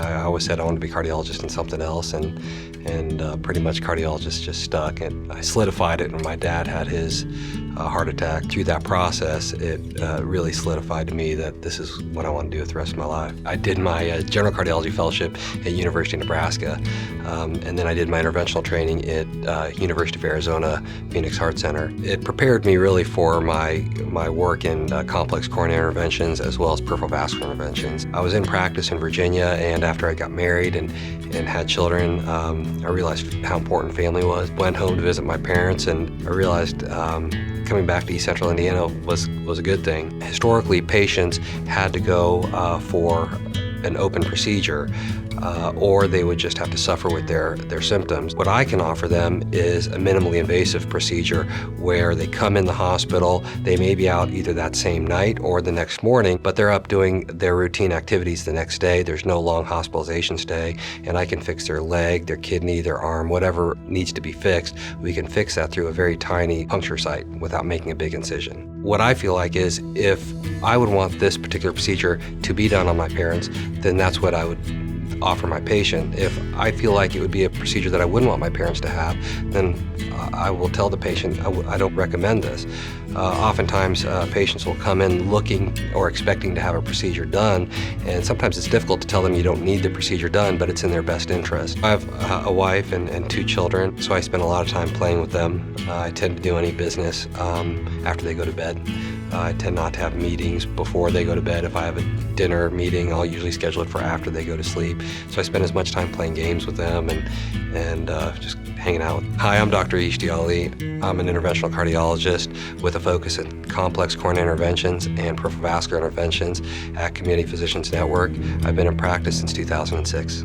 I always said I wanted to be a cardiologist and something else, and pretty much cardiologist just stuck. And I solidified it when my dad had his heart attack. Through that process, it really solidified to me that this is what I want to do with the rest of my life. I did my general cardiology fellowship at University of Nebraska, and then I did my interventional training at University of Arizona Phoenix Heart Center. It prepared me really for my work in complex coronary interventions as well as peripheral vascular interventions. I was in practice in Virginia, and after I got married and had children, I realized how important family was. Went home to visit my parents, and I realized coming back to East Central Indiana was a good thing. Historically, patients had to go for an open procedure, or they would just have to suffer with their symptoms. What I can offer them is a minimally invasive procedure where they come in the hospital, they may be out either that same night or the next morning, but they're up doing their routine activities the next day. There's no long hospitalization stay, and I can fix their leg, their kidney, their arm, whatever needs to be fixed. We can fix that through a very tiny puncture site without making a big incision. What I feel like is if I would want this particular procedure to be done on my parents, then that's what I would offer my patient. If I feel like it would be a procedure that I wouldn't want my parents to have, then I will tell the patient I don't recommend this. Oftentimes patients will come in looking or expecting to have a procedure done, and sometimes it's difficult to tell them you don't need the procedure done, but it's in their best interest. I have a wife and 2 children, so I spend a lot of time playing with them. I tend to do any business after they go to bed. I tend not to have meetings before they go to bed. If I have a dinner meeting, I'll usually schedule it for after they go to sleep. So I spend as much time playing games with them and just hanging out. Hi, I'm Dr. Ishti. I'm an interventional cardiologist with a focus in complex coronary interventions and peripheral vascular interventions at Community Physicians Network. I've been in practice since 2006.